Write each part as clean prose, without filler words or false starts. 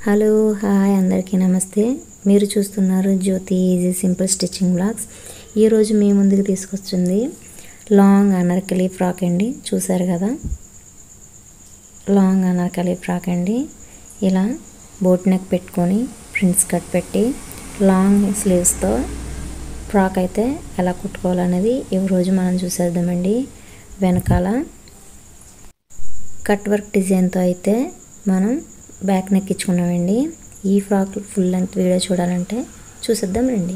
Hello hi అందరికీ నమస్తే. మీరు చూస్తున్నారు జ్యోతి ఈజీ సింపుల్ స్టిచ్చింగ్ బ్లాగ్స్. ఈరోజు మీ ముందుకు తీసుకొచ్చింది లాంగ్ అనార్కలి ఫ్రాక్ అండి. చూసారు కదా, లాంగ్ అనార్కలి ఫ్రాక్ అండి. ఇలా బోట్ నెక్ పెట్టుకొని ప్రిన్స్ కట్ పెట్టి లాంగ్ స్లీవ్స్తో ఫ్రాక్ అయితే ఎలా కుట్టుకోవాలనేది ఈరోజు మనం చూసేద్దామండి. వెనకాల కట్ వర్క్ డిజైన్తో అయితే మనం బ్యాక్ నెక్ ఇచ్చుకున్నామండి. ఈ ఫ్రాక్ ఫుల్ లెంత్ వీడియో చూడాలంటే చూసేద్దాం రండి.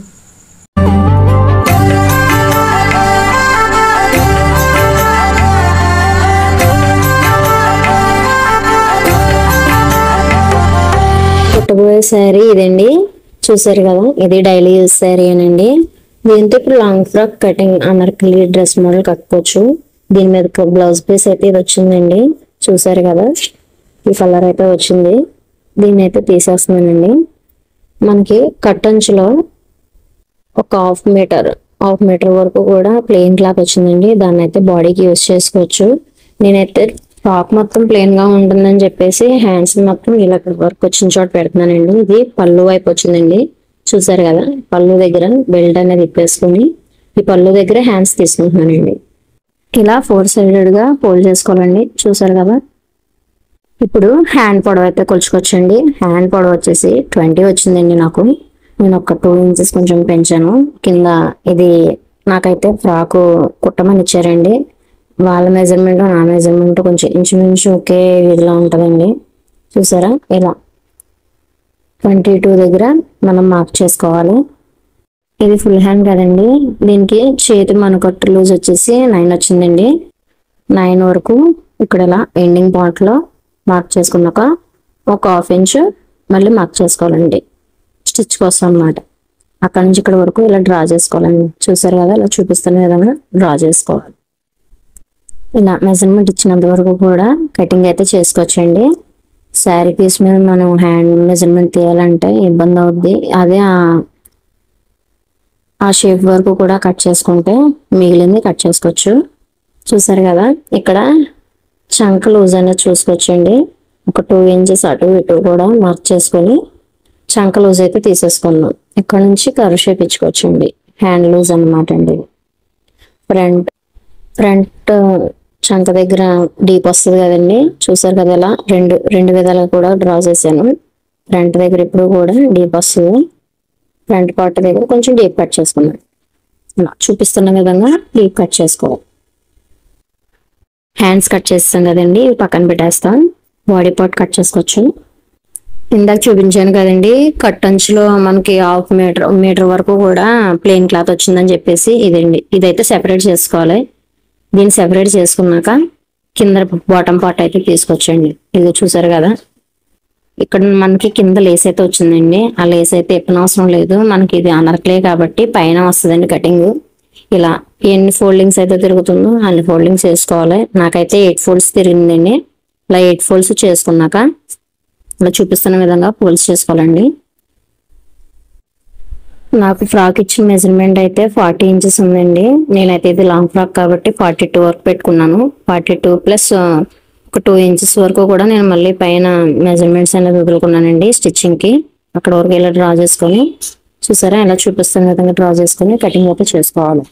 కుట్టబోయే శారీ ఇదండి. చూసారు కదా, ఇది డైలీ యూజ్ శారీ అనండి. దీంతో ఇప్పుడు long frock cutting Anarkali dress model కట్టుకోవచ్చు. దీని మీద బ్లౌజ్ పీస్ అయితే ఇది వచ్చిందండి. చూసారు కదా, ఈ కలర్ అయితే వచ్చింది. దీన్ని అయితే తీసేస్తున్నానండి. మనకి కట్ అంచులో ఒక హాఫ్ మీటర్ వరకు కూడా ప్లెయిన్ క్లాత్ వచ్చిందండి. దాన్ని అయితే బాడీకి యూజ్ చేసుకోవచ్చు. నేనైతే ఫ్రాక్ మొత్తం ప్లెయిన్ గా ఉంటుందని చెప్పేసి హ్యాండ్స్ మొత్తం ఇలా వర్క్ వచ్చిన చోట పెడుతున్నానండి. ఇది పళ్ళు వైపు వచ్చిందండి. చూసారు కదా, పళ్ళు దగ్గర బెల్ట్ అనేది ఇప్పేసుకుని ఈ పళ్ళు దగ్గర హ్యాండ్స్ తీసుకుంటున్నానండి. ఇలా 4 సైడెడ్ గా ఫోల్డ్ చేసుకోవాలండి. చూసారు కదా, ఇప్పుడు హ్యాండ్ పొడవు అయితే కొలుచుకోవచ్చండి. హ్యాండ్ పొడవు వచ్చేసి 20 వచ్చిందండి నాకు. నేను ఒక 2 ఇంచెస్ కొంచెం పెంచాను కింద. ఇది నాకైతే ఫ్రాకు కుట్టమని ఇచ్చారండి. వాళ్ళ మెజర్మెంట్ నా మెజర్మెంట్ కొంచెం ఇంచుమించు ఒకే విధిలో ఉంటుందండి. చూసారా, ఇలా 22 దగ్గర మనం మార్క్ చేసుకోవాలి. ఇది ఫుల్ హ్యాండ్ కదండి. దీనికి చేతి మనకట్టు లూజ్ వచ్చేసి 9 వచ్చిందండి. 9 వరకు ఇక్కడ ఇలా ఎండింగ్ పాయింట్ లో మార్క్ చేసుకున్నాక ఒక 1/2 ఇంచ్ మళ్ళీ మార్క్ చేసుకోవాలండి స్టిచ్ కోసం అన్నమాట. అక్కడ నుంచి ఇక్కడ వరకు ఇలా డ్రా చేసుకోవాలండి. చూసారు కదా, ఇలా చూపిస్తున్న విధంగా డ్రా చేసుకోవాలి. ఇలా మెజర్మెంట్ ఇచ్చినంత వరకు కూడా కటింగ్ అయితే చేసుకోవచ్చండి. శారీ పీస్ మీద మనం హ్యాండ్ మెజర్మెంట్ తీయాలంటే ఇబ్బంది అవుద్ది. అదే ఆ షేప్ వరకు కూడా కట్ చేసుకుంటే మిగిలింది కట్ చేసుకోవచ్చు. చూసారు కదా, ఇక్కడ చంక లూజ్ అనేది చూసుకోవచ్చండి. ఒక 2 ఇంచెస్ అటు ఇటు కూడా మార్క్ చేసుకొని చంక లూజ్ అయితే తీసేసుకున్నాం. ఇక్కడ నుంచి కర్వ్ షేప్ ఇచ్చుకోవచ్చండి. హ్యాండ్ లూజ్ అనమాట అండి. ఫ్రంట్ చంక దగ్గర డీప్ వస్తుంది కదండి. చూసారు కదా, ఇలా రెండు విధాలుగా కూడా డ్రా చేశాను. ఫ్రంట్ దగ్గర ఇప్పుడు కూడా డీప్ వస్తుంది. ఫ్రంట్ పార్ట్ దగ్గర కొంచెం డీప్ కట్ చేసుకున్నాను. ఇలా చూపిస్తున్న విధంగా డీప్ కట్ చేసుకోవాలి. హ్యాండ్స్ కట్ చేస్తాం కదండి, పక్కన పెట్టేస్తాం. బాడీ పార్ట్ కట్ చేసుకోవచ్చు. ఇందాక చూపించాను కదండి, కట్ అంచులో మనకి 1/2 మీటర్ వరకు కూడా ప్లెయిన్ క్లాత్ వచ్చిందని చెప్పేసి ఇదండి. ఇదైతే సెపరేట్ చేసుకోవాలి. దీన్ని సెపరేట్ చేసుకున్నాక కింద బాటమ్ పార్ట్ అయితే తీసుకొచ్చండి. ఇది చూసారు కదా, ఇక్కడ మనకి కింద లేస్ అయితే వచ్చిందండి. ఆ లేస్ అయితే ఎప్పనవసరం లేదు, మనకి ఇది అనార్కలి కాబట్టి పైన వస్తుందండి కటింగ్. ఇలా ఎన్ని ఫోల్డింగ్స్ అయితే తిరుగుతుందో అన్ని ఫోల్డింగ్స్ చేసుకోవాలి. నాకైతే 8 ఫోల్డ్స్ తిరిగిందండి. ఇలా 8 ఫోల్డ్స్ చేసుకున్నాక ఇలా చూపిస్తున్న విధంగా ఫోల్డ్స్ చేసుకోవాలండి. నాకు ఫ్రాక్ ఇచ్చిన మెజర్మెంట్ అయితే 40 ఇంచెస్ ఉందండి. నేనైతే ఇది లాంగ్ ఫ్రాక్ కాబట్టి 42 వరకు పెట్టుకున్నాను. 42 ప్లస్ ఒక 2 ఇంచెస్ వరకు కూడా నేను మళ్ళీ పైన మెజర్మెంట్స్ అనేది వదులుకున్నానండి స్టిచ్చింగ్ కి. అక్కడ వరకు ఇలా డ్రా చేసుకొని చూసారా, ఇలా చూపిస్తున్న విధంగా డ్రా చేసుకొని కటింగ్ అయితే చేసుకోవాలి.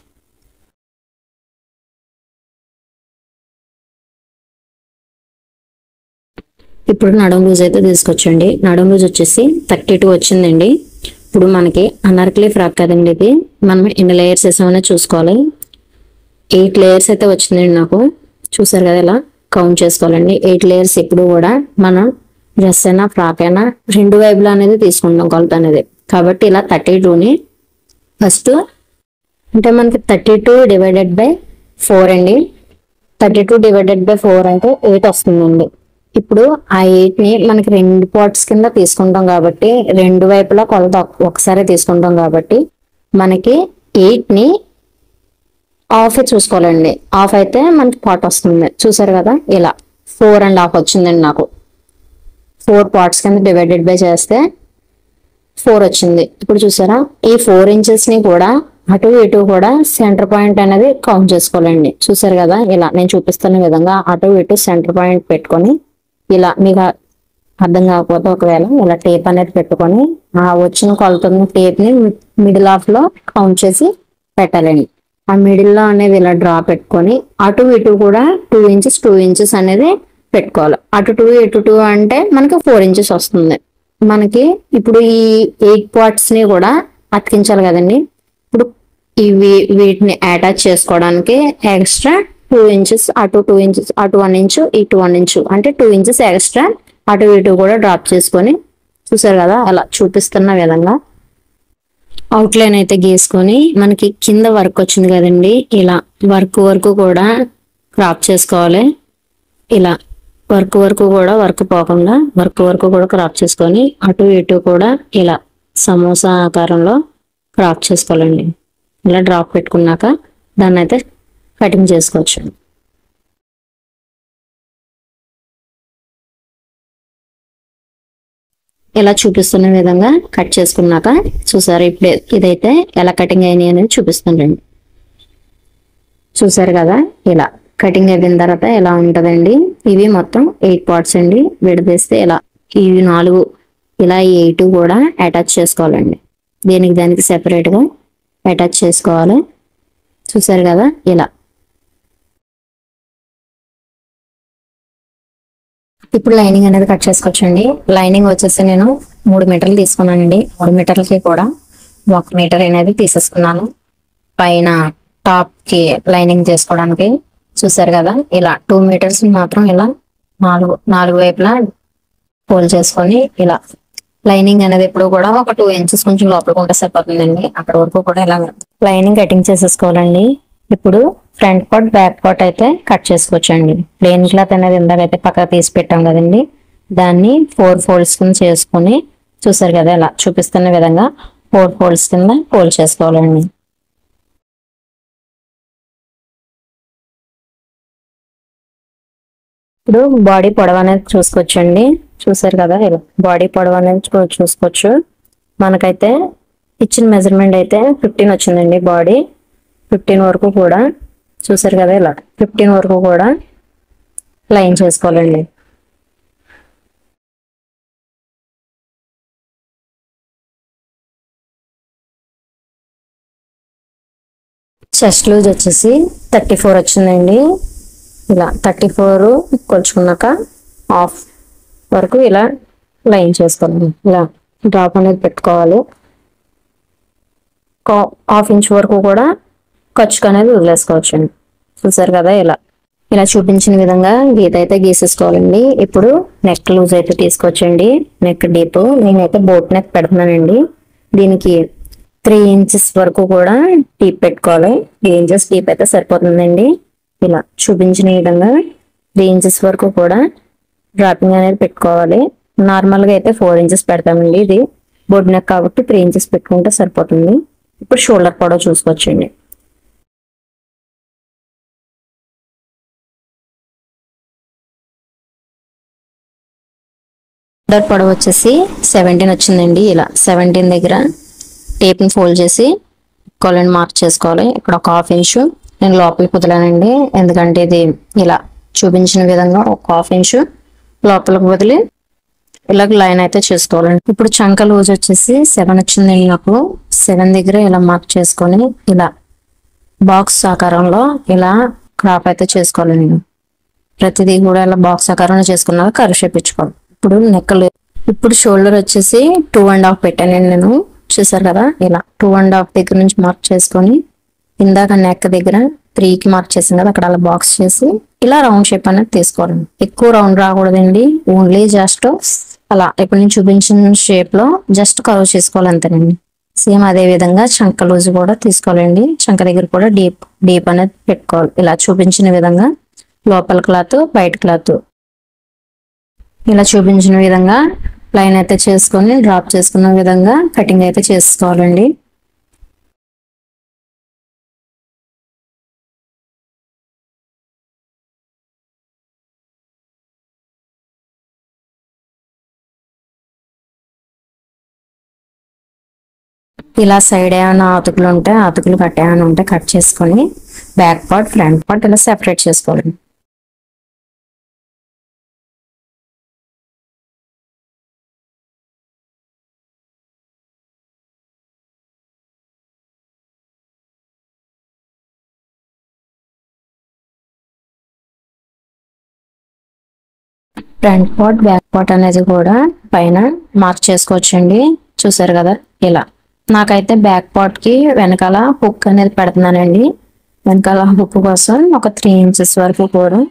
ఇప్పుడు నడుం లూజ్ అయితే తీసుకొచ్చండి. నడుం లూజ్ వచ్చేసి 32 వచ్చిందండి. ఇప్పుడు మనకి అనార్కలి ఫ్రాక్ కదండి, ఇది మనం ఎన్ని లేయర్స్ వేసామనే చూసుకోవాలి. 8 లేయర్స్ అయితే వచ్చిందండి నాకు. చూసారు కదా, ఇలా కౌంట్ చేసుకోవాలండి. 8 లేయర్స్ ఎప్పుడు కూడా మనం డ్రెస్ అయినా ఫ్రాక్ అయినా 2 వైపులా అనేది తీసుకుంటాం కొలత అనేది. కాబట్టి ఇలా 32ని ఫస్ట్ అంటే మనకి 32 డివైడెడ్ బై 4 అండి. 32 డివైడెడ్ బై 4 అంటే 8 వస్తుందండి. ఇప్పుడు ఆ 8ని మనకి 2 పార్ట్స్ కింద తీసుకుంటాం కాబట్టి 2 వైపులా కొలత ఒకసారి తీసుకుంటాం కాబట్టి మనకి 8ని హాఫ్ చూసుకోవాలండి. హాఫ్ అయితే మనకి పార్ట్ వస్తుంది. చూసారు కదా, ఇలా 4.5 వచ్చిందండి నాకు. 4 పార్ట్స్ కింద డివైడెడ్ బై చేస్తే 4 వచ్చింది. ఇప్పుడు చూసారా, ఈ 4 ఇంచెస్ ని కూడా అటు ఇటు కూడా సెంటర్ పాయింట్ అనేది కౌంట్ చేసుకోవాలండి. చూసారు కదా, ఇలా నేను చూపిస్తున్న విధంగా అటు ఇటు సెంటర్ పాయింట్ పెట్టుకొని ఇలా మీకు అర్థం కాకపోతే ఒకవేళ ఇలా టేప్ అనేది పెట్టుకొని ఆ వచ్చిన కొలతను టేప్ ని మిడిల్ ఆఫ్ లో కౌంట్ చేసి పెట్టాలండి. ఆ మిడిల్ లో అనేది ఇలా డ్రా పెట్టుకొని అటు ఇటు కూడా 2 ఇంచెస్ 2 ఇంచెస్ అనేది పెట్టుకోవాలి. అటు 2 ఇటు 2 అంటే మనకి 4 ఇంచెస్ వస్తుంది. మనకి ఇప్పుడు ఈ 8 పార్ట్స్ ని కూడా అతికించాలి కదండి. ఇప్పుడు వీటిని అటాచ్ చేసుకోవడానికి ఎక్స్ట్రా 2 ఇంచెస్ అటు 2 ఇంచెస్ అటు 1 ఇంచు ఇటు 1 ఇంచు అంటే 2 ఇంచెస్ ఎక్స్ట్రా అటు ఇటు కూడా డ్రాప్ చేసుకొని చూసారు కదా అలా చూపిస్తున్న విధంగా అవుట్లైన్ అయితే గీసుకొని మనకి కింద వర్క్ వచ్చింది కదండి. ఇలా వర్క్ వరకు కూడా క్రాప్ చేసుకోవాలి. ఇలా వర్క్ వరకు కూడా వర్క్ పోకుండా వర్క్ వరకు కూడా క్రాప్ చేసుకొని అటు ఇటు కూడా ఇలా సమోసా ఆకారంలో క్రాప్ చేసుకోవాలండి. ఇలా డ్రాప్ పెట్టుకున్నాక దాన్ని అయితే కటింగ్ చేసుకోవచ్చు. ఇలా చూపిస్తున్న విధంగా కట్ చేసుకున్నాక చూసారు ఇప్పుడు ఇదైతే ఎలా కటింగ్ అయినాయి అనేది చూపిస్తానండి. చూసారు కదా ఇలా కటింగ్ అయిపోయిన తర్వాత ఎలా ఉంటదండి. ఇవి మొత్తం 8 పార్ట్స్ అండి. విడదీస్తే ఇలా ఇవి 4 ఇలా 8 కూడా అటాచ్ చేసుకోవాలండి. దానికి సెపరేట్ గా అటాచ్ చేసుకోవాలి. చూసారు కదా ఇలా. ఇప్పుడు లైనింగ్ అనేది కట్ చేసుకోవచ్చండి. లైనింగ్ వచ్చేసి నేను 3 మీటర్లు తీసుకున్నానండి. 3 మీటర్లకి కూడా 1 మీటర్ అనేది తీసేసుకున్నాను. పైన టాప్ కి లైనింగ్ చేసుకోవడానికి చూసారు కదా ఇలా 2 మీటర్స్ మాత్రం ఇలా నాలుగు వైపులా ఫోల్డ్ చేసుకొని ఇలా లైనింగ్ అనేది ఎప్పుడు కూడా ఒక 2 ఇంచెస్ కొంచెం లోపలికి ఉంటే సరిపోతుందండి. అక్కడ వరకు కూడా ఇలా లైనింగ్ కటింగ్ చేసేసుకోవాలండి. ఇప్పుడు ఫ్రంట్ పార్ట్ బ్యాక్ పార్ట్ అయితే కట్ చేసుకోవచ్చండి. ప్లెయిన్ క్లాత్ అనేది ఇందాకైతే పక్కన తీసి పెట్టాం కదండి. దాన్ని 4 ఫోల్డ్స్ కింద చేసుకొని చూసారు కదా ఇలా చూపిస్తున్న విధంగా 4 ఫోల్డ్స్ కింద ఫోల్డ్ చేసుకోవాలండి. ఇప్పుడు బాడీ పొడవు అనేది చూసుకోవచ్చండి. చూసారు కదా ఇలా బాడీ పొడవు అనేది చూసుకోవచ్చు. మనకైతే ఇచ్చిన మెజర్మెంట్ అయితే 15 వచ్చిందండి. బాడీ 15 వరకు కూడా చూసారు కదా ఇలా 15 వరకు కూడా లైన్ చేసుకోవాలండి. చెస్ట్ లూజ్ వచ్చేసి 34 వచ్చిందండి. ఇలా 34 కొలుచుకున్నాక హాఫ్ వరకు ఇలా లైన్ చేసుకోవాలి. ఇలా డ్రాప్ అనేది పెట్టుకోవాలి. ½ ఇంచ్ వరకు కూడా ఖర్చుకు అనేది వదిలేసుకోవచ్చండి. చూసారు కదా ఇలా చూపించిన విధంగా గీత అయితే గీసేసుకోవాలండి. ఇప్పుడు నెక్ లూజ్ అయితే తీసుకోవచ్చండి. నెక్ డీప్ నేనైతే బోట్ నెక్ పెడుతున్నానండి. దీనికి 3 ఇంచెస్ వరకు కూడా డీప్ పెట్టుకోవాలి. 3 ఇంచెస్ డీప్ అయితే సరిపోతుందండి. ఇలా చూపించిన విధంగా 3 ఇంచెస్ వరకు కూడా డ్రాపింగ్ అనేది పెట్టుకోవాలి. నార్మల్ గా అయితే 4 ఇంచెస్ పెడతామండి. ఇది బోట్ నెక్ కాబట్టి 3 ఇంచెస్ పెట్టుకుంటే సరిపోతుంది. ఇప్పుడు షోల్డర్ పొడవు చూసుకోవచ్చండి. షోల్డర్ పొడవు వచ్చేసి 17 వచ్చిందండి. ఇలా 17 దగ్గర టేప్ ని ఫోల్డ్ చేసి కాలన్ మార్క్ చేసుకోవాలి. ఇక్కడ ఒక ½ ఇంచు నేను లోపలికి వదిలానండి. ఎందుకంటే ఇది ఇలా చూపించిన విధంగా ఒక ½ ఇంచు లోపలికి వదిలి ఇలా లైన్ అయితే చేసుకోవాలండి. ఇప్పుడు చంక లూజ్ వచ్చేసి 7 వచ్చిందండి. నాకు 7 దగ్గర ఇలా మార్క్ చేసుకొని ఇలా బాక్స్ ఆకారంలో ఇలా క్రాప్ అయితే చేసుకోవాలండి. ప్రతిదీ కూడా ఇలా బాక్స్ ఆకారంలో చేసుకున్నాక కర్వ్ షేప్ ఇచ్చుకోవాలి. ఇప్పుడు నెక్కలు ఇప్పుడు షోల్డర్ వచ్చేసి 2.5 పెట్టానండి నేను. చూసారు కదా ఇలా 2.5 దగ్గర నుంచి మార్క్ చేసుకొని ఇందాక నెక్ దగ్గర 3కి మార్క్ చేసాం కదా అక్కడ అలా బాక్స్ చేసి ఇలా రౌండ్ షేప్ అనేది తీసుకోవాలండి. ఎక్కువ రౌండ్ రాకూడదండి. ఓన్లీ జస్ట్ అలా ఇప్పుడు నేను చూపించిన షేప్ లో జస్ట్ కర్వ్ చేసుకోవాలి అంతేనండి. సేమ్ అదే విధంగా చంక లూజ్ కూడా తీసుకోవాలండి. చంక దగ్గర కూడా డీప్ అనేది పెట్టుకోవాలి. ఇలా చూపించిన విధంగా లోపల క్లాత్ బయట క్లాత్ ఇలా చూపించిన విధంగా లైన్ అయితే చేసుకొని డ్రాప్ చేసుకున్న విధంగా కటింగ్ అయితే చేసుకోవాలండి. ఇలా సైడ్ ఏమైనా అతుకులు ఉంటే అతుకులు కట్ ఏమైనా ఉంటే కట్ చేసుకొని బ్యాక్ పార్ట్ ఫ్రంట్ పార్ట్ ఇలా సెపరేట్ చేసుకోవాలండి. ఫ్రంట్ పార్ట్ బ్యాక్ పార్ట్ అనేది కూడా పైన మార్క్ చేసుకోవచ్చండి. చూసారు కదా ఇలా. నాకైతే బ్యాక్ పార్ట్ కి వెనకాల హుక్ అనేది పెడుతున్నానండి. వెనకాల హుక్ కోసం ఒక 3 ఇంచెస్ వరకు కూడా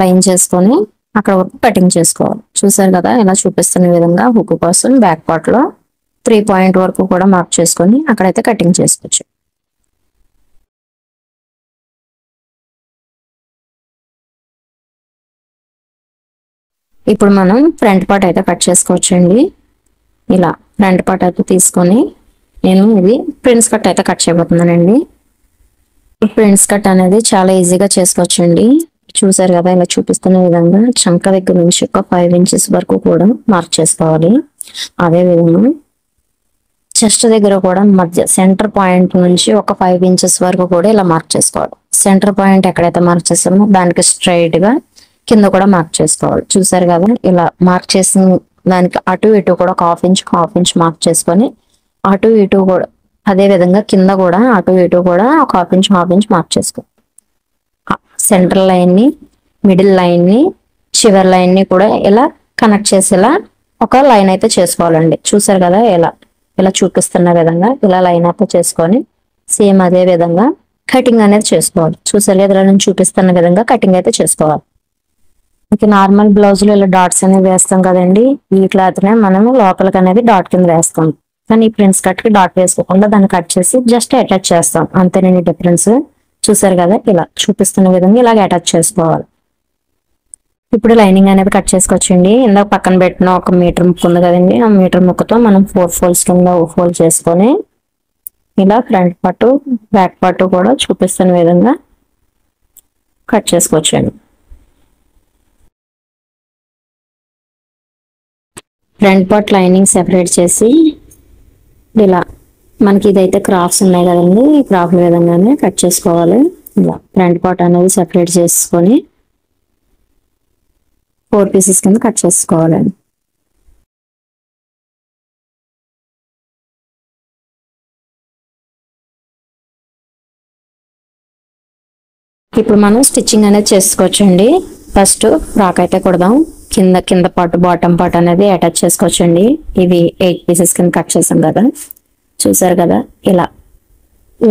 లైన్ చేసుకొని అక్కడ వరకు కటింగ్ చేసుకోవాలి. చూసారు కదా ఇలా చూపిస్తున్న విధంగా హుక్ కోసం బ్యాక్ పార్ట్ లో 3 పాయింట్ వరకు కూడా మార్క్ చేసుకొని అక్కడైతే కటింగ్ చేసుకోవచ్చు. ఇప్పుడు మనం ఫ్రంట్ పార్ట్ అయితే కట్ చేసుకోవచ్చండి. ఇలా ఫ్రంట్ పార్ట్ అయితే తీసుకొని నేను ఇది ప్రిన్స్ కట్ అయితే కట్ చేయబోతున్నానండి. ప్రిన్స్ కట్ అనేది చాలా ఈజీగా చేసుకోవచ్చండి. చూసారు కదా ఇలా చూపిస్తున్న విధంగా చంక దగ్గర నుంచి ఒక 5 ఇంచెస్ వరకు కూడా మార్క్ చేసుకోవాలి. అదే విధంగా చెస్ట్ దగ్గర కూడా మధ్య సెంటర్ పాయింట్ నుంచి ఒక 5 ఇంచెస్ వరకు కూడా ఇలా మార్క్ చేసుకోవాలి. సెంటర్ పాయింట్ ఎక్కడైతే మార్క్ చేస్తామో దానికి స్ట్రైట్ గా కింద కూడా మార్క్ చేసుకోవాలి. చూసారు కదా ఇలా మార్క్ చేసిన దానికి అటు ఇటు కూడా ఒక హాఫ్ ఇంచ్ మార్క్ చేసుకొని అటు ఇటు కూడా అదే విధంగా కింద కూడా అటు ఇటు కూడా ఒక హాఫ్ ఇంచ్ మార్క్ చేసుకోవాలి. సెంటర్ లైన్ ని, మిడిల్ లైన్ ని, చివరి లైన్ ని కూడా ఇలా కనెక్ట్ చేసేలా ఒక లైన్ అయితే చేసుకోవాలండి. చూసారు కదా ఇలా ఇలా చూపిస్తున్న విధంగా ఇలా లైన్ అయితే చేసుకొని సేమ్ అదే విధంగా కటింగ్ అనేది చేసుకోవాలి. చూసారు కదా ఇలా నేను చూపిస్తున్న విధంగా కటింగ్ అయితే చేసుకోవాలి. ఇక నార్మల్ బ్లౌజ్ లో ఇలా డాట్స్ అనేవి వేస్తాం కదండి. ఈ క్లాత్ నే మనము లోపలికి అనేది డాట్ కింద వేస్తాం. కానీ ఈ ప్రిన్స్ కట్ కి డాట్ వేసుకోకుండా దాన్ని కట్ చేసి జస్ట్ అటాచ్ చేస్తాం అంతేనండి డిఫరెన్స్. చూసారు కదా ఇలా చూపిస్తున్న విధంగా ఇలాగ అటాచ్ చేసుకోవాలి. ఇప్పుడు లైనింగ్ అనేది కట్ చేసుకోవచ్చండి. ఇందాక పక్కన పెట్టిన ఒక మీటర్ ముక్క ఉంది కదండి. ఆ మీటర్ ముక్కతో మనం 4 ఫోల్డ్స్ కింద ఫోల్డ్ చేసుకొని ఇలా ఫ్రంట్ పార్ట్ బ్యాక్ పార్ట్ కూడా చూపిస్తున్న విధంగా కట్ చేసుకోవచ్చండి. ఫ్రంట్ పార్ట్ లైనింగ్ సెపరేట్ చేసి ఇలా మనకి ఇదైతే క్రాఫ్ట్స్ ఉన్నాయి కదండి. ఈ క్రాఫ్ట్ విధంగానే కట్ చేసుకోవాలి. ఇలా ఫ్రంట్ పార్ట్ అనేది సెపరేట్ చేసుకొని 4 పీసెస్ కింద కట్ చేసుకోవాలండి. ఇప్పుడు మనం స్టిచ్చింగ్ అనేది చేసుకోవచ్చండి. ఫస్ట్ ఫ్రాక్ అయితే కుడదాం. కింద పార్ట్ బాటమ్ పార్ట్ అనేది అటాచ్ చేసుకోవచ్చండి. ఇవి 8 పీసెస్ కింద కట్ చేసాం కదా. చూసారు కదా ఇలా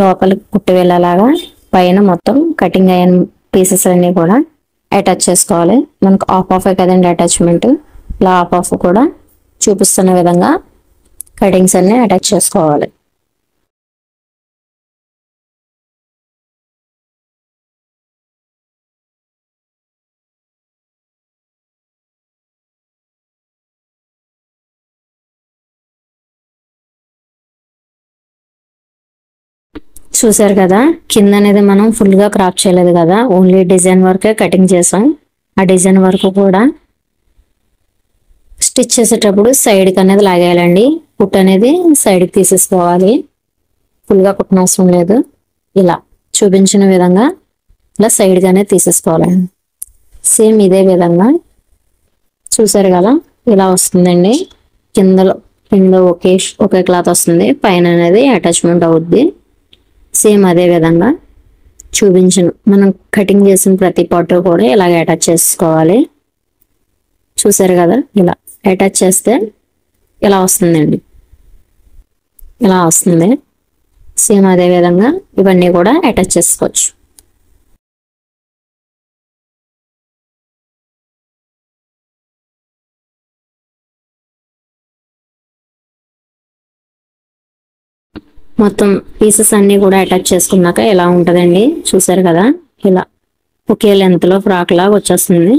లోపలికి కుట్టి వెళ్ళేలాగా పైన మొత్తం కటింగ్ అయిన పీసెస్ అన్ని కూడా అటాచ్ చేసుకోవాలి. మనకు హాఫ్ కదండి అటాచ్మెంట్. ఇలా హాఫ్ కూడా చూపిస్తున్న విధంగా కటింగ్స్ అన్ని అటాచ్ చేసుకోవాలి. చూసారు కదా కింద అనేది మనం ఫుల్ గా క్రాప్ చేయలేదు కదా. ఓన్లీ డిజైన్ వరకే కటింగ్ చేసాం. ఆ డిజైన్ వరకు కూడా స్టిచ్ చేసేటప్పుడు సైడ్ కి అనేది లాగేయాలండి. కుట్ అనేది సైడ్ కి తీసేసుకోవాలి. ఫుల్ గా కుట్టిన అవసరం లేదు. ఇలా చూపించిన విధంగా ఇలా సైడ్ గానే తీసేసుకోవాలండి. సేమ్ ఇదే విధంగా చూసారు కదా ఇలా వస్తుందండి. కింద ఒకే క్లాత్ వస్తుంది. పైన అనేది అటాచ్మెంట్ అవుద్ది. సేమ్ అదే విధంగా మనం కటింగ్ చేసిన ప్రతి పార్ట్ కూడా ఇలాగ అటాచ్ చేసుకోవాలి. చూసారు కదా ఇలా అటాచ్ చేస్తే ఇలా వస్తుందండి. ఇలా వస్తుంది. సేమ్ అదే విధంగా ఇవన్నీ కూడా అటాచ్ చేసుకోవచ్చు. మొత్తం పీసెస్ అన్ని కూడా అటాచ్ చేసుకున్నాక ఎలా ఉంటదండి. చూసారు కదా ఇలా ఒకే లెంత్ లో ఫ్రాక్ లాగా వచ్చేస్తుంది.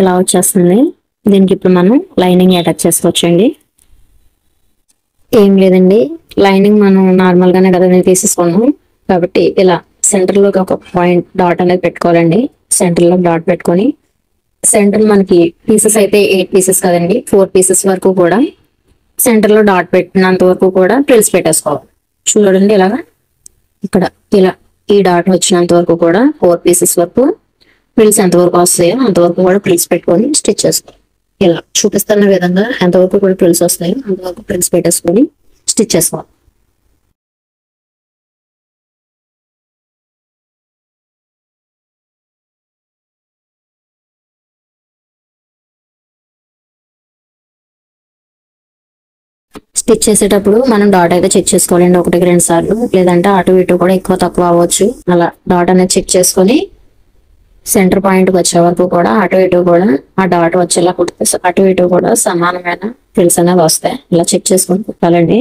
ఇలా వచ్చేస్తుంది. దీనికి ఇప్పుడు మనం లైనింగ్ అటాచ్ చేసుకోవచ్చండి. ఏం లేదండి లైనింగ్ మనం నార్మల్ గానే కదా తీసేసుకున్నాం కాబట్టి ఇలా సెంటర్ లో ఒక పాయింట్ డాట్ అనేది పెట్టుకోవాలండి. సెంటర్ లో డాట్ పెట్టుకొని సెంటర్ మనకి పీసెస్ అయితే 8 పీసెస్ కదండి. 4 పీసెస్ వరకు కూడా సెంటర్ లో డాట్ పెట్టినంత వరకు కూడా ప్రిల్స్ పెట్టేసుకోవాలి. చూడండి ఇలాగా ఇక్కడ ఇలా ఈ డాట్ వచ్చినంత వరకు కూడా 4 పీసెస్ వరకు ప్రిల్స్ ఎంతవరకు వస్తాయో అంతవరకు కూడా ప్రిల్స్ పెట్టుకొని స్టిచ్ చేసుకోవాలి. ఇలా చూపిస్తున్న విధంగా ఎంతవరకు కూడా ప్రిల్స్ వస్తాయో అంతవరకు ప్రిల్స్ పెట్టేసుకొని స్టిచ్ చేసుకోవాలి. స్టిచ్ చేసేటప్పుడు మనం డాట్ అయితే చెక్ చేసుకోవాలండి, 1-2 సార్లు, లేదంటే అటు ఇటు కూడా ఎక్కువ తక్కువ అవ్వచ్చు. అలా డాట్ అనేది చెక్ చేసుకొని సెంటర్ పాయింట్కి వచ్చే వరకు కూడా అటు ఇటు కూడా ఆ డాట్ వచ్చేలా కుడితే అటు ఇటు కూడా సమానమైన ఫిల్స్ అనేది వస్తాయి. ఇలా చెక్ చేసుకొని కుట్టాలండి.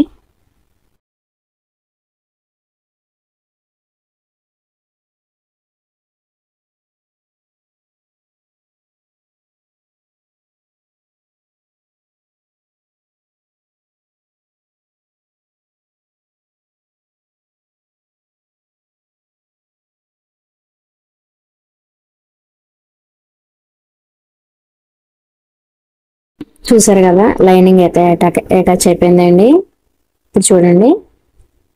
చూసారు కదా, లైనింగ్ అయితే అటాచ్ అయిపోయిందండి. ఇప్పుడు చూడండి,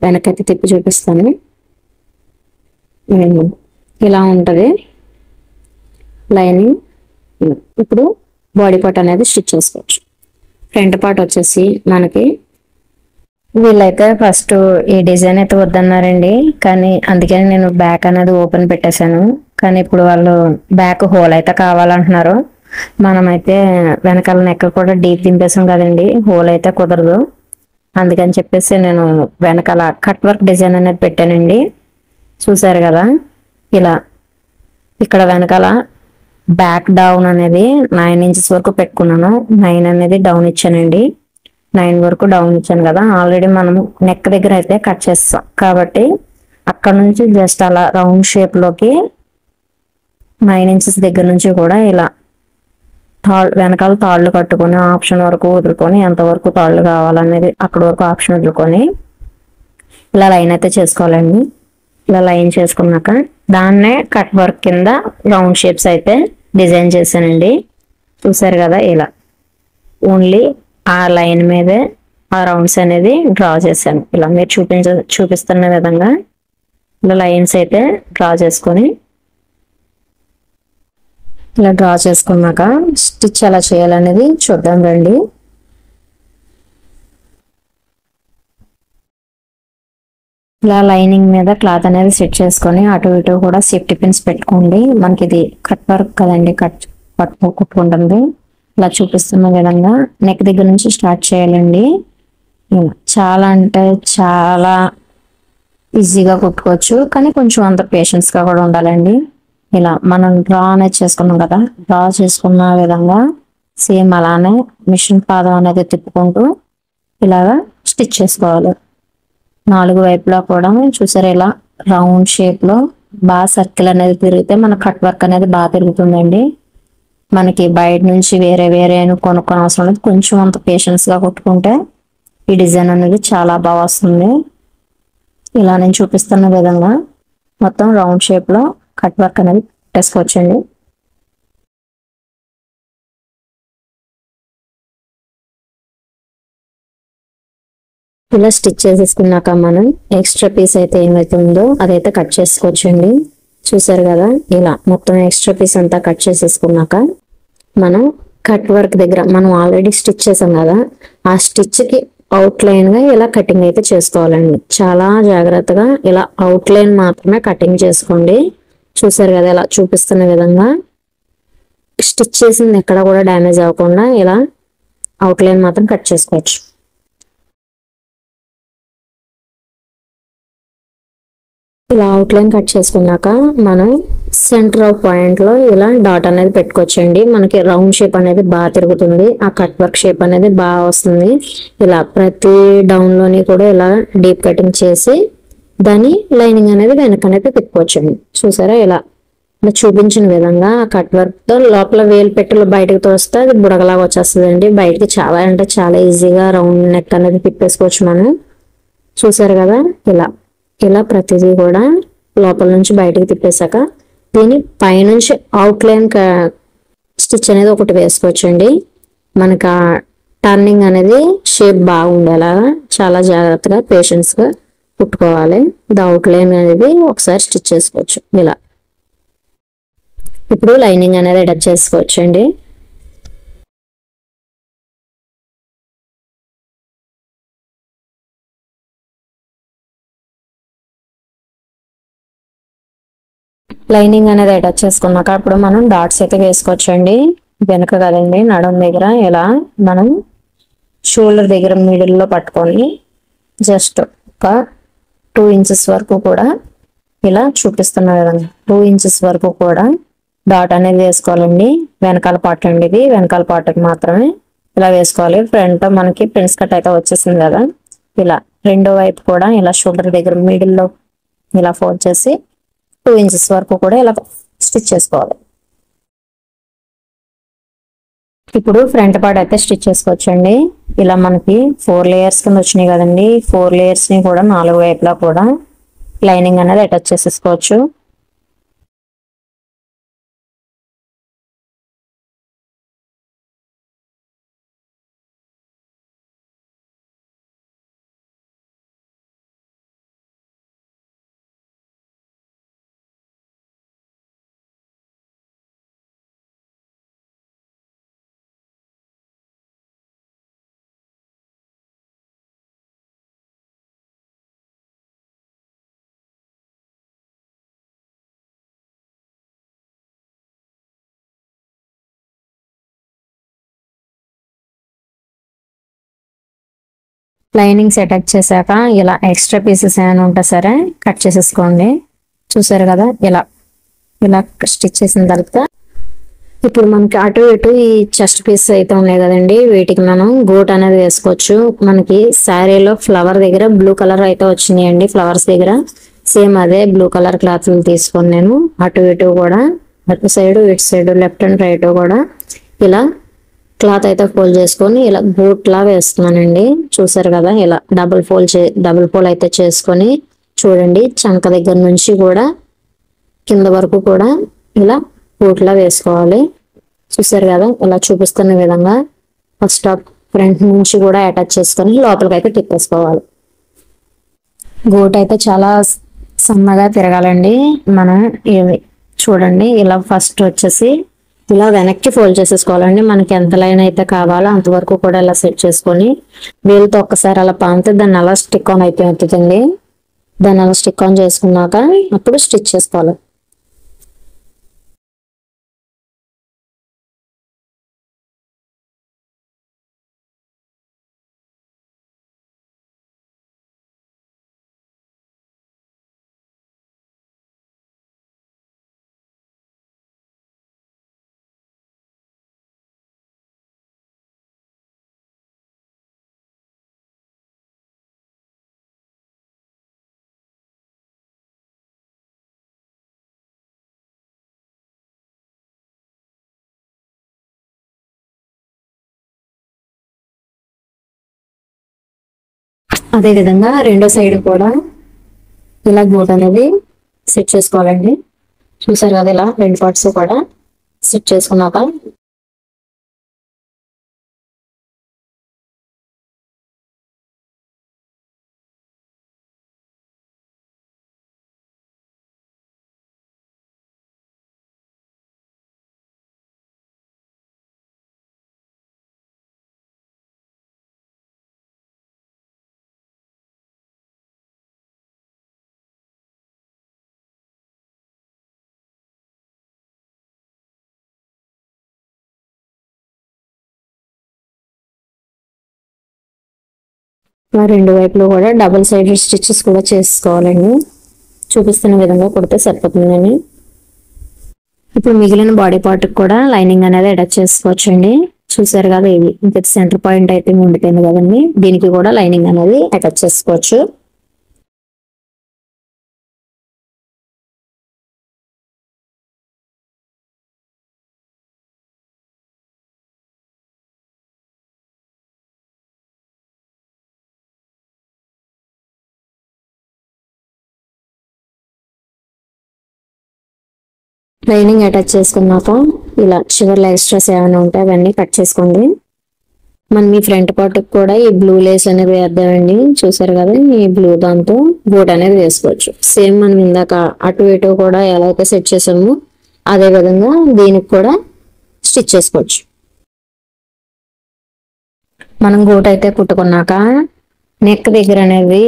వెనకైతే తిప్పి చూపిస్తాను. ఇలా ఉంటుంది లైనింగ్. ఇప్పుడు బాడీ పార్ట్ అనేది స్టిచ్ చేసుకోవచ్చు. ఫ్రంట్ పార్ట్ వచ్చేసి మనకి వీళ్ళైతే ఫస్ట్ ఈ డిజైన్ అయితే వద్దన్నారండి, కానీ అందుకని నేను బ్యాక్ అనేది ఓపెన్ పెట్టేశాను. కానీ ఇప్పుడు వాళ్ళు బ్యాక్ హోల్ అయితే కావాలంటున్నారు. మనమైతే వెనకాల నెక్ కూడా డీప్ దింపేసాం కదండి, హోల్ అయితే కుదరదు. అందుకని చెప్పేసి నేను వెనకాల కట్ వర్క్ డిజైన్ అనేది పెట్టానండి. చూసారు కదా, ఇలా ఇక్కడ వెనకాల బ్యాక్ డౌన్ అనేది 9 ఇంచెస్ వరకు పెట్టుకున్నాను. 9 అనేది డౌన్ ఇచ్చానండి. 9 వరకు డౌన్ ఇచ్చాను కదా, ఆల్రెడీ మనము నెక్ దగ్గర అయితే కట్ చేస్తాం కాబట్టి అక్కడ నుంచి జస్ట్ అలా రౌండ్ షేప్ లోకి 9 ఇంచెస్ దగ్గర నుంచి కూడా ఇలా వెనకాల తాళ్ళు కట్టుకొని ఆప్షన్ వరకు వదులుకొని, ఎంతవరకు తాళ్ళు కావాలనేది అక్కడ వరకు ఆప్షన్ వదులుకొని ఇలా లైన్ అయితే చేసుకోవాలండి. ఇలా లైన్ చేసుకున్నాక దాన్నే కట్ వర్క్ కింద రౌండ్ షేప్స్ అయితే డిజైన్ చేశానండి. చూసారు కదా, ఇలా ఓన్లీ ఆ లైన్ మీదే ఆ రౌండ్స్ అనేది డ్రా చేశాను. ఇలా మీరు చూపిస్తున్న విధంగా ఇలా లైన్స్ అయితే డ్రా చేసుకొని, ఇలా డ్రా చేసుకున్నాక స్టిచ్ ఎలా చేయాలనేది చూద్దాం రండి. ఇలా లైనింగ్ మీద క్లాత్ అనేది సెట్ చేసుకొని అటు ఇటు కూడా సేఫ్టీ పిన్స్ పెట్టుకోండి. మనకి ఇది కట్ వర్క్ కదండి, కుట్టుకుంటుంది. ఇలా చూపిస్తున్న విధంగా నెక్ దగ్గర నుంచి స్టార్ట్ చేయాలండి. చాలా అంటే చాలా ఈజీగా కుట్టుకోవచ్చు, కానీ కొంచెం అంత పేషెన్స్గా కూడా ఉండాలండి. ఇలా మనం డ్రా అనేది చేసుకున్నాం కదా, డ్రా చేసుకున్న విధంగా సేమ్ అలానే మిషన్ పాదం అనేది తిప్పుకుంటూ ఇలాగా స్టిచ్ చేసుకోవాలి. 4 వైపులా కూడా చూసారు, ఇలా రౌండ్ షేప్ లో బాగా సర్కిల్ అనేది తిరిగితే మన కట్ వర్క్ అనేది బాగా తిరుగుతుందండి. మనకి బయట నుంచి వేరే కొనుక్కొని అవసరం లేదు. కొంచెం అంత పేషెన్స్ గా కుట్టుకుంటే ఈ డిజైన్ అనేది చాలా బాగా వస్తుంది. ఇలా నేను చూపిస్తున్న విధంగా మొత్తం రౌండ్ షేప్ లో కట్ వర్క్ అనేది పెట్టేసుకోవచ్చండి. ఇలా స్టిచ్ చేసేసుకున్నాక మనం ఎక్స్ట్రా పీస్ అయితే ఏమైతే ఉందో అదైతే కట్ చేసుకోవచ్చండి. చూసారు కదా, ఇలా మొత్తం ఎక్స్ట్రా పీస్ అంతా కట్ చేసేసుకున్నాక మనం కట్ వర్క్ దగ్గర మనం ఆల్రెడీ స్టిచ్ చేసాం కదా, ఆ స్టిచ్ కి అవుట్ లైన్ గా ఇలా కటింగ్ అయితే చేసుకోవాలండి. చాలా జాగ్రత్తగా ఇలా అవుట్ లైన్ మాత్రమే కటింగ్ చేసుకోండి. చూసారు కదా, ఇలా చూపిస్తున్న విధంగా స్టిచ్ చేసింది ఎక్కడ కూడా డ్యామేజ్ అవ్వకుండా ఇలా అవుట్ లైన్ మాత్రం కట్ చేసుకోవచ్చు. ఇలా అవుట్ లైన్ కట్ చేసుకున్నాక మనం సెంటర్ ఆఫ్ పాయింట్ లో ఇలా డాట్ అనేది పెట్టుకోవచ్చండి. మనకి రౌండ్ షేప్ అనేది బాగా తిరుగుతుంది, ఆ కట్ వర్క్ షేప్ అనేది బాగా వస్తుంది. ఇలా ప్రతి డౌన్ లోని కూడా ఇలా డీప్ కటింగ్ చేసి దాని లైనింగ్ అనేది వెనకనైతే తిప్పుకోవచ్చండి. చూసారా, ఇలా చూపించిన విధంగా ఆ కట్ వర్క్ తో లోపల వేలు పెట్టులు బయటకు తోస్తే అది బుడగలాగా వచ్చేస్తుందండి. బయటకి చాలా అంటే చాలా ఈజీగా రౌండ్ నెక్ అనేది తిప్పేసుకోవచ్చు మనం. చూసారు కదా, ఇలా ప్రతిదీ కూడా లోపల నుంచి బయటకు తిప్పేశాక దీని పైనుంచి అవుట్ లైన్ స్టిచ్ అనేది ఒకటి వేసుకోవచ్చండి. మనకు ఆ టర్నింగ్ అనేది షేప్ బాగుండేలాగా చాలా జాగ్రత్తగా పేషెన్స్ గా కుట్టుకోవాలి. ఇది అవుట్ లైన్ అనేది ఒకసారి స్టిచ్ చేసుకోవచ్చు. ఇలా ఇప్పుడు లైనింగ్ అనేది అటాచ్ చేసుకోవచ్చండి. లైనింగ్ అనేది అటాచ్ చేసుకున్నాక ఇప్పుడు మనం డాట్స్ అయితే వేసుకోవచ్చండి. వెనక కదండి నడుం దగ్గర ఇలా మనం షోల్డర్ దగ్గర మిడిల్లో పట్టుకొని జస్ట్ ఒక 2 ఇంచెస్ వరకు కూడా ఇలా చూపిస్తున్న విధంగా 2 ఇంచెస్ వరకు కూడా డాట్ అనేది వేసుకోవాలండి. వెనకాల పార్ట్ అండి, ఇది వెనకాల పార్ట్కి మాత్రమే ఇలా వేసుకోవాలి. ఫ్రంట్ మనకి ప్రిన్స్ కట్ అయితే వచ్చేసింది కదా, ఇలా రెండో వైపు కూడా ఇలా షోల్డర్ దగ్గర మిడిల్లో ఇలా ఫోల్డ్ చేసి 2 ఇంచెస్ వరకు కూడా ఇలా స్టిచ్ చేసుకోవాలి. ఇప్పుడు ఫ్రంట్ పార్ట్ అయితే స్టిచ్ చేసుకోవచ్చండి. ఇలా మనకి 4 లేయర్స్ కింద వచ్చినాయి కదండి, 4 లేయర్స్ ని కూడా 4 వైపులా కూడా లైనింగ్ అనేది అటాచ్ చేసేసుకోవచ్చు. లైనింగ్స్ అటాచ్ చేశాక ఇలా ఎక్స్ట్రా పీసెస్ ఏమైనా ఉంటే సరే కట్ చేసేసుకోండి. చూసారు కదా, ఇలా ఇలా స్టిచ్ చేసిన తర్వాత ఇప్పుడు మనకి అటు ఇటు ఈ చెస్ట్ పీస్ అయితే ఉన్నాయి కదండి, వీటికి మనం గోట్ అనేది వేసుకోవచ్చు. మనకి శారీలో ఫ్లవర్ దగ్గర బ్లూ కలర్ అయితే వచ్చినాయండి, ఫ్లవర్స్ దగ్గర సేమ్ అదే బ్లూ కలర్ క్లాత్లు తీసుకొని నేను అటు ఇటు కూడా అటు సైడ్ ఇటు సైడ్ లెఫ్ట్ అండ్ రైట్ కూడా ఇలా క్లాత్ అయితే ఫోల్డ్ చేసుకొని ఇలా గోట్ లా వేస్తున్నానండి. చూసారు కదా, ఇలా డబుల్ ఫోల్డ్ అయితే చేసుకొని చూడండి, చంక దగ్గర నుంచి కూడా కింద వరకు కూడా ఇలా గోట్ లా వేసుకోవాలి. చూసారు కదా, ఇలా చూపిస్తున్న విధంగా ఫస్ట్ ఫ్రంట్ నుంచి కూడా అటాచ్ చేసుకొని లోపలికి అయితే తిప్పేసుకోవాలి. గోట్ అయితే చాలా సన్నగా తిరగాలండి. మనం చూడండి, ఇలా ఫస్ట్ వచ్చేసి ఇలా వెనక్కి ఫోల్డ్ చేసేసుకోవాలండి. మనకి ఎంత లైన్ అయితే కావాలో అంతవరకు కూడా ఇలా సెట్ చేసుకొని వేలుతో ఒక్కసారి అలా పామితే దాన్ని అలా స్టిక్ ఆన్ అయితే అవుతుందండి. దాన్ని అలా స్టిక్ ఆన్ చేసుకున్నాక అప్పుడు స్టిచ్ చేసుకోవాలి. అదే విధంగా రెండో సైడ్ కూడా ఇలా గోట్ అనేది సెట్ చేసుకోవాలండి. చూసారు కదా, ఇలా రెండు పార్ట్స్ కూడా సెట్ చేసుకున్నాక రెండు వైపులో కూడా డబుల్ సైడెడ్ స్టిచెస్ కూడా చేసుకోవాలండి. చూపిస్తున్న విధంగా కుడితే సరిపోతుందండి. ఇప్పుడు మిగిలిన బాడీ పార్ట్ కూడా లైనింగ్ అనేది అటాచ్ చేసుకోవచ్చండి. చూసారు కదా, ఇవి ఇంకా సెంటర్ పాయింట్ అయితే ఉండిపోయింది కదండి, దీనికి కూడా లైనింగ్ అనేది అటాచ్ చేసుకోవచ్చు. లైనింగ్ అటాచ్ చేసుకున్నాక ఇలా చివర్లో ఎక్స్ట్రాస్ ఏమైనా ఉంటే అవన్నీ కట్ చేసుకోండి. మనం ఈ ఫ్రంట్ పార్ట్ కూడా ఈ బ్లూ లేస్ అనేది వేద్దామండి. చూసారు కదా, ఈ బ్లూ దాంతో బోట్ అనేది వేసుకోవచ్చు. సేమ్ మనం ఇందాక అటు ఇటు కూడా ఎలా అయితే సెట్ చేసామో అదే విధంగా దీనికి కూడా స్టిచ్ చేసుకోవచ్చు. మనం గోట్ అయితే కుట్టుకున్నాక నెక్ దగ్గర అనేది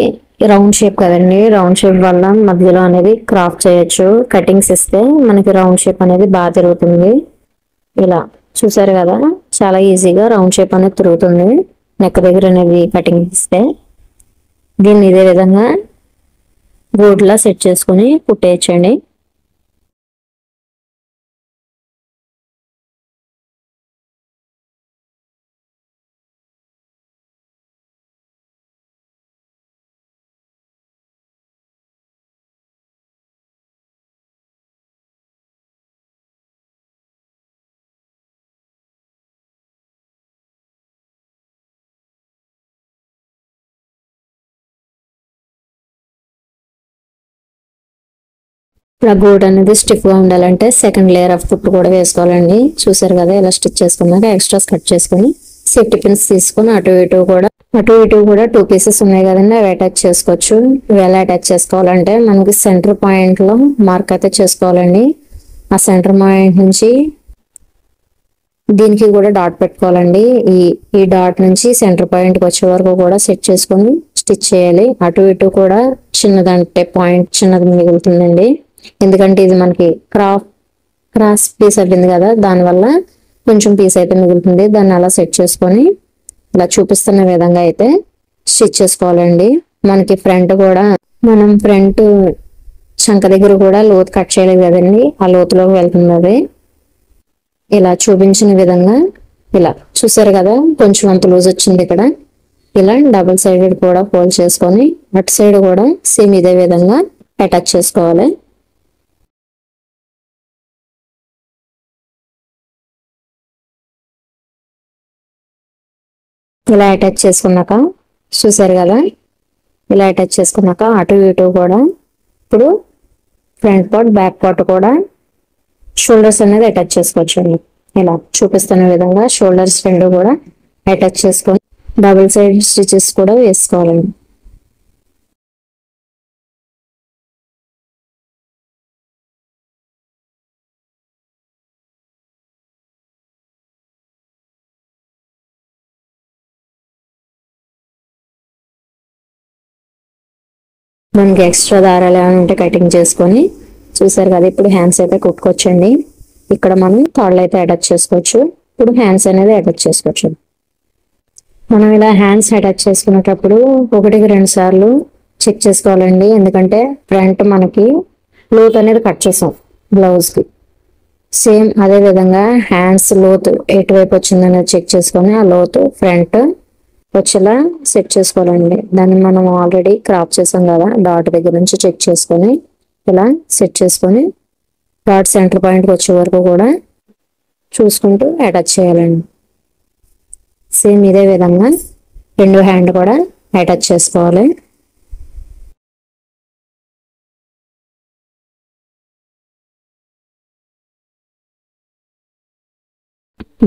రౌండ్ షేప్ కదండి, రౌండ్ షేప్ వల్ల మధ్యలో అనేది క్రాఫ్ చేయొచ్చు. కటింగ్స్ ఇస్తే మనకి రౌండ్ షేప్ అనేది బాగా తిరుగుతుంది. ఇలా చూసారు కదా, చాలా ఈజీగా రౌండ్ షేప్ అనేది తిరుగుతుంది. నెక్ దగ్గర అనేది కటింగ్ ఇస్తే దీన్ని ఇదే విధంగా బోర్డులా సెట్ చేసుకుని కుట్టేయచ్చండి. ఇలా గోట్ అనేది స్టిఫ్ గా ఉండాలంటే సెకండ్ లేయర్ ఆఫ్ కుట్టు కూడా వేసుకోవాలండి. చూసారు కదా ఇలా స్టిచ్ చేసుకున్నాక ఎక్స్ట్రాస్ కట్ చేసుకుని సేఫ్టీ పిన్స్ తీసుకుని అటు ఇటు కూడా 2 పీసెస్ ఉన్నాయి కదండి, అవి అటాచ్ చేసుకోవచ్చు. ఇవి ఎలా అటాచ్ చేసుకోవాలంటే మనకి సెంటర్ పాయింట్ లో మార్క్ అయితే చేసుకోవాలండి. ఆ సెంటర్ పాయింట్ నుంచి దీనికి కూడా డాట్ పెట్టుకోవాలండి. ఈ డాట్ నుంచి సెంటర్ పాయింట్ కి వచ్చే వరకు కూడా సెట్ చేసుకుని స్టిచ్ చేయాలి. అటు ఇటు కూడా చిన్నదంటే పాయింట్ చిన్నది మిగులుతుందండి, ఎందుకంటే ఇది మనకి క్రాస్ పీస్ అయింది కదా, దానివల్ల కొంచెం పీస్ అయితే మిగులుతుంది. దాన్ని అలా సెట్ చేసుకొని ఇలా చూపిస్తున్న విధంగా అయితే స్టిచ్ చేసుకోవాలండి. మనకి ఫ్రంట్ కూడా మనం ఫ్రంట్ చంక దగ్గర కూడా లోతు కట్ చేయలేదు కదండి, ఆ లోతులోకి వెళ్తుంది అది. ఇలా చూపించిన విధంగా ఇలా చూసారు కదా, కొంచెం అంత లూజ్ వచ్చింది ఇక్కడ. ఇలా డబుల్ సైడెడ్ కూడా ఫోల్డ్ చేసుకొని అటు సైడ్ కూడా సేమ్ ఇదే విధంగా అటాచ్ చేసుకోవాలి. ఇలా అటాచ్ చేసుకున్నాక చూసారు కదా, ఇలా అటాచ్ చేసుకున్నాక అటు ఇటు కూడా ఇప్పుడు ఫ్రంట్ పార్ట్ బ్యాక్ పార్ట్ కూడా షోల్డర్స్ అనేది అటాచ్ చేసుకోవచ్చు. ఇలా చూపిస్తున్న విధంగా షోల్డర్స్ రెండు కూడా అటాచ్ చేసుకొని డబుల్ సైడ్ స్టిచెస్ కూడా వేసుకోవాలండి. మనకి ఎక్స్ట్రా దారాలు ఏమైనా ఉంటే కటింగ్ చేసుకొని చూసారు కదా, ఇప్పుడు హ్యాండ్స్ అయితే కుట్టుకోవచ్చండి. ఇక్కడ మనం తాళ్ళు అయితే అటాచ్ చేసుకోవచ్చు. ఇప్పుడు హ్యాండ్స్ అనేది అటాచ్ చేసుకోవచ్చు. మనం ఇలా హ్యాండ్స్ అటాచ్ చేసుకునేటప్పుడు 1-2 సార్లు చెక్ చేసుకోవాలండి, ఎందుకంటే ఫ్రంట్ మనకి లోత్ అనేది కట్ చేసాం బ్లౌజ్ కి. సేమ్ అదే విధంగా హ్యాండ్స్ లోతు ఎటువైపు వచ్చిందనేది చెక్ చేసుకొని ఆ లోతు ఫ్రంట్ వచ్చేలా సెట్ చేసుకోవాలండి. దాన్ని మనం ఆల్రెడీ క్రాప్ చేసాం కదా, డాట్ దగ్గర నుంచి చెక్ చేసుకొని ఇలా సెట్ చేసుకొని డాట్ సెంటర్ పాయింట్కి వచ్చే వరకు కూడా చూసుకుంటూ అటాచ్ చేయాలండి. సేమ్ ఇదే విధంగా రెండు హ్యాండ్ కూడా అటాచ్ చేసుకోవాలి.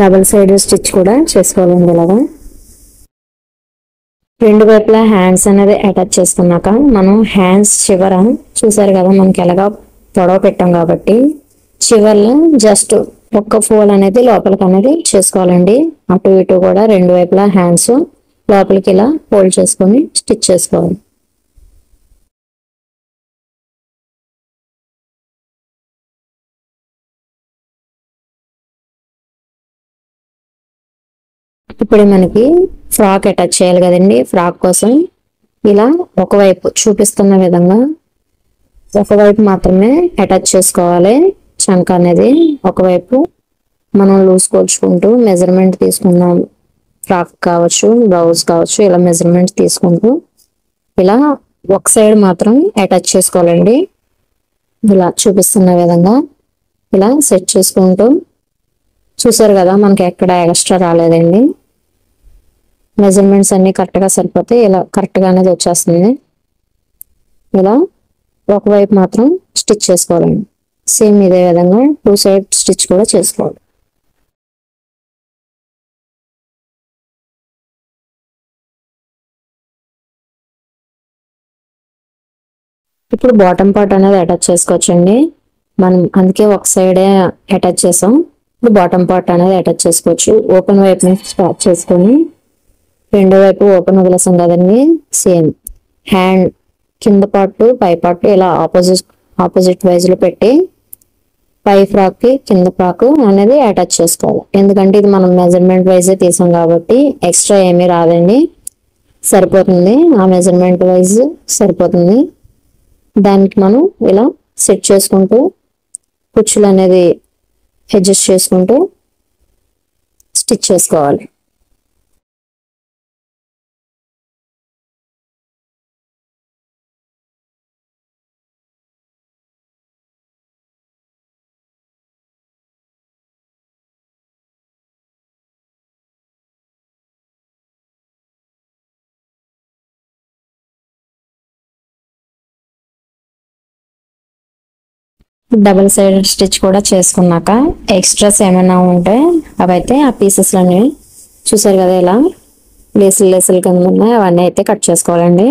డబుల్ సైడ్ స్టిచ్ కూడా చేసుకోవాలండి. ఇలాగా రెండు వైపులా హ్యాండ్స్ అనేది అటాచ్ చేసుకున్నాక మనం హ్యాండ్స్ చివర చూసారు కదా, మనకి ఎలాగా పొడవ పెట్టాం కాబట్టి చివర్లో జస్ట్ ఒక్క ఫోల్ అనేది లోపలికి అనేది చేసుకోవాలండి. అటు ఇటు కూడా రెండు వైపులా హ్యాండ్స్ లోపలికి ఇలా ఫోల్డ్ చేసుకొని స్టిచ్ చేసుకోవాలి. ఇప్పుడు మనకి ఫ్రాక్ అటాచ్ చేయాలి కదండి. ఫ్రాక్ కోసం ఇలా ఒకవైపు చూపిస్తున్న విధంగా ఒకవైపు మాత్రమే అటాచ్ చేసుకోవాలి. చంక అనేది ఒకవైపు మనం లూజ్ కొలుచుకుంటూ మెజర్మెంట్ తీసుకుందాం. ఫ్రాక్ కావచ్చు, బ్లౌజ్ కావచ్చు, ఇలా మెజర్మెంట్ తీసుకుంటూ ఇలా ఒక సైడ్ మాత్రం అటాచ్ చేసుకోవాలండి. ఇలా చూపిస్తున్న విధంగా ఇలా సెట్ చేసుకుంటూ చూసారు కదా, మనకి ఎక్కడ ఎక్స్ట్రా రాలేదండి. మెజర్మెంట్స్ అన్ని కరెక్ట్గా సరిపోతే ఇలా కరెక్ట్గా అనేది వచ్చేస్తుంది. ఇలా ఒకవైపు మాత్రం స్టిచ్ చేసుకోవాలండి. సేమ్ ఇదే విధంగా 2 సైడ్ స్టిచ్ కూడా చేసుకోవాలి. ఇప్పుడు బాటమ్ పార్ట్ అనేది అటాచ్ చేసుకోవచ్చండి. మనం అందుకే ఒక సైడే అటాచ్ చేసాం. ఇప్పుడు బాటమ్ పార్ట్ అనేది అటాచ్ చేసుకోవచ్చు. ఓపెన్ వైపు నుంచి స్టార్ట్ చేసుకొని రెండో వైపు ఓపెన్ వదిలేసాం కదండి, సేమ్ హ్యాండ్ కింద పార్ట్ పై పార్ట్ ఇలా ఆపోజిట్ వైజ్ లో పెట్టి పై ఫ్రాక్ కి కింద ఫ్రాక్ అనేది అటాచ్ చేసుకోవాలి. ఎందుకంటే ఇది మనం మెజర్మెంట్ వైజ్ తీసాం కాబట్టి ఎక్స్ట్రా ఏమీ రాదండి, సరిపోతుంది. ఆ మెజర్మెంట్ వైజ్ సరిపోతుంది. దానికి మనం ఇలా సెట్ చేసుకుంటూ కుచ్చులు అనేది అడ్జస్ట్ చేసుకుంటూ స్టిచ్ చేసుకోవాలి. డబుల్ సైడ్ స్టిచ్ కూడా చేసుకున్నాక ఎక్స్ట్రాస్ ఏమైనా ఉంటే అవైతే ఆ పీసెస్లోని చూసారు కదా ఇలా లేసులు కింద ఉన్నాయి, అవన్నీ అయితే కట్ చేసుకోవాలండి.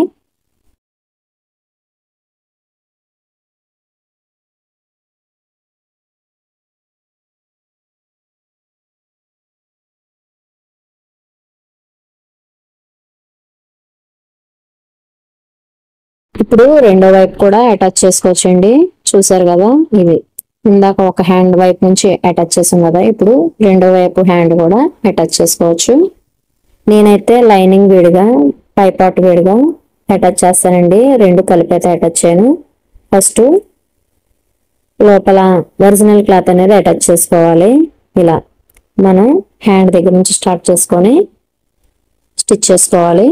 ఇప్పుడు రెండో వైపు కూడా అటాచ్ చేసుకోవచ్చండి. చూసారు కదా, ఇది ఇందాక ఒక హ్యాండ్ వైపు నుంచి అటాచ్ చేసాం కదా, ఇప్పుడు రెండో వైపు హ్యాండ్ కూడా అటాచ్ చేసుకోవచ్చు. నేనైతే లైనింగ్ విడిగా పై పార్ట్ విడిగా అటాచ్ చేస్తానండి, రెండు కలిపి అయితే అటాచ్ చేయను. ఫస్ట్ లోపల ఒరిజినల్ క్లాత్ అనేది అటాచ్ చేసుకోవాలి. ఇలా మనం హ్యాండ్ దగ్గర నుంచి స్టార్ట్ చేసుకొని స్టిచ్ చేసుకోవాలి.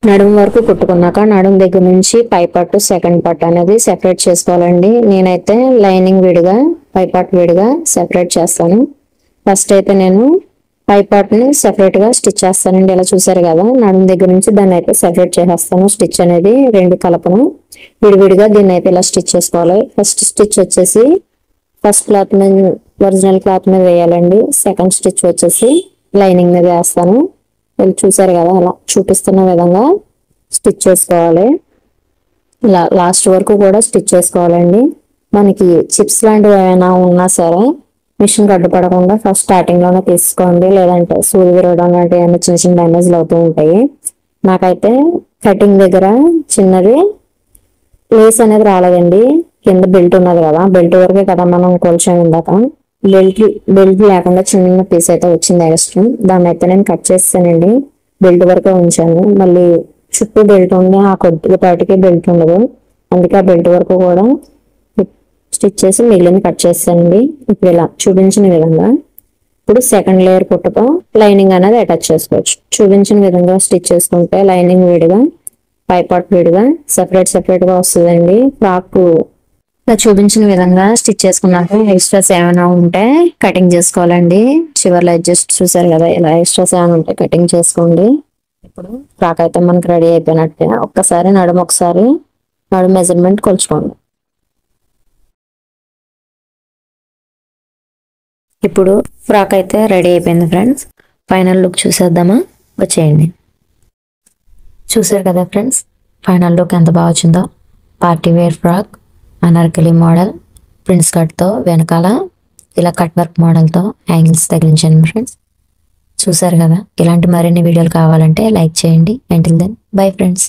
నడుము వరకు కుట్టుకున్నాక నడుము దగ్గర నుంచి పై పార్ట్ సెకండ్ పార్ట్ అనేది సెపరేట్ చేసుకోవాలండి. నేనైతే లైనింగ్ విడిగా పై పార్ట్ విడిగా సెపరేట్ చేస్తాను. ఫస్ట్ అయితే నేను పై పార్ట్ ని సెపరేట్ గా స్టిచ్ చేస్తానండి. ఇలా చూసారు కదా, నడుము దగ్గర నుంచి దాన్ని అయితే సెపరేట్ చేసేస్తాను. స్టిచ్ అనేది రెండు కలపను, విడివిడిగా దీన్ని అయితే ఇలా స్టిచ్ చేసుకోవాలి. ఫస్ట్ స్టిచ్ వచ్చేసి ఫస్ట్ క్లాత్ మీద ఒరిజినల్ క్లాత్ మీద వేయాలండి. సెకండ్ స్టిచ్ వచ్చేసి లైనింగ్ మీద వేస్తాను. వీళ్ళు చూసారు కదా, అలా చూపిస్తున్న విధంగా స్టిచ్ చేసుకోవాలి. ఇలా లాస్ట్ వరకు కూడా స్టిచ్ చేసుకోవాలండి. మనకి చిప్స్ లాంటివి ఏమైనా ఉన్నా సరే మిషన్ కట్టుపడకుండా ఫస్ట్ స్టార్టింగ్ లోనే తీసుకోండి, లేదంటే సూది విరగడం లాంటి ఏమైనా చిన్న చిన్న డ్యామేజ్లు అవుతూ ఉంటాయి. నాకైతే కటింగ్ దగ్గర చిన్నది లేస్ అనేది రాలేదండి. కింద బెల్ట్ ఉన్నది కదా, బెల్ట్ వరకే కదా మనం కొలిచాం ఇందాక. బెల్ట్ లేకుండా చిన్న పీస్ అయితే వచ్చింది ఎక్స్ట్రా, దాన్ని అయితే నేను కట్ చేస్తానండి. బెల్ట్ వరకే ఉంచాను, మళ్ళీ చుట్టూ బెల్ట్ ఉంది, ఆ కొద్దిగా పాటికి బెల్ట్ ఉండదు, అందుకే ఆ బెల్ట్ వరకు కూడా స్టిచ్ చేసి మిగిలిన కట్ చేస్తానండి. ఇప్పుడు ఇలా చూపించిన విధంగా ఇప్పుడు సెకండ్ లేయర్ కుట్టుతో లైనింగ్ అనేది అటాచ్ చేసుకోవచ్చు. చూపించిన విధంగా స్టిచ్ చేసుకుంటే లైనింగ్ విడిగా పై పార్ట్ విడిగా సెపరేట్ గా వస్తుందండి. ఫ్రాక్ ఇలా చూపించిన విధంగా స్టిచ్ చేసుకున్నాక ఎక్స్ట్రాస్ ఏమైనా ఉంటే కటింగ్ చేసుకోవాలండి. చివర్లో అడ్జస్ట్ చూసారు కదా, ఇలా ఎక్స్ట్రాస్ ఏమైనా ఉంటే కటింగ్ చేసుకోండి. ఇప్పుడు ఫ్రాక్ అయితే మనకి రెడీ అయిపోయినట్టే. ఒక్కసారి నడుము మెజర్మెంట్ కొలుచుకోండి. ఇప్పుడు ఫ్రాక్ అయితే రెడీ అయిపోయింది ఫ్రెండ్స్. ఫైనల్ లుక్ చూసేద్దామా, వచ్చేయండి. చూసారు కదా ఫ్రెండ్స్, ఫైనల్ లుక్ ఎంత బాగా వచ్చిందో. Party wear frock anarkali model prince కట్తో వెనకాల ఇలా కట్ వర్క్ మోడల్తో హ్యాంగిల్స్ తగిలించాను ఫ్రెండ్స్. చూసారు కదా, ఇలాంటి మరిన్ని వీడియోలు కావాలంటే లైక్ చేయండి. Until then bye friends.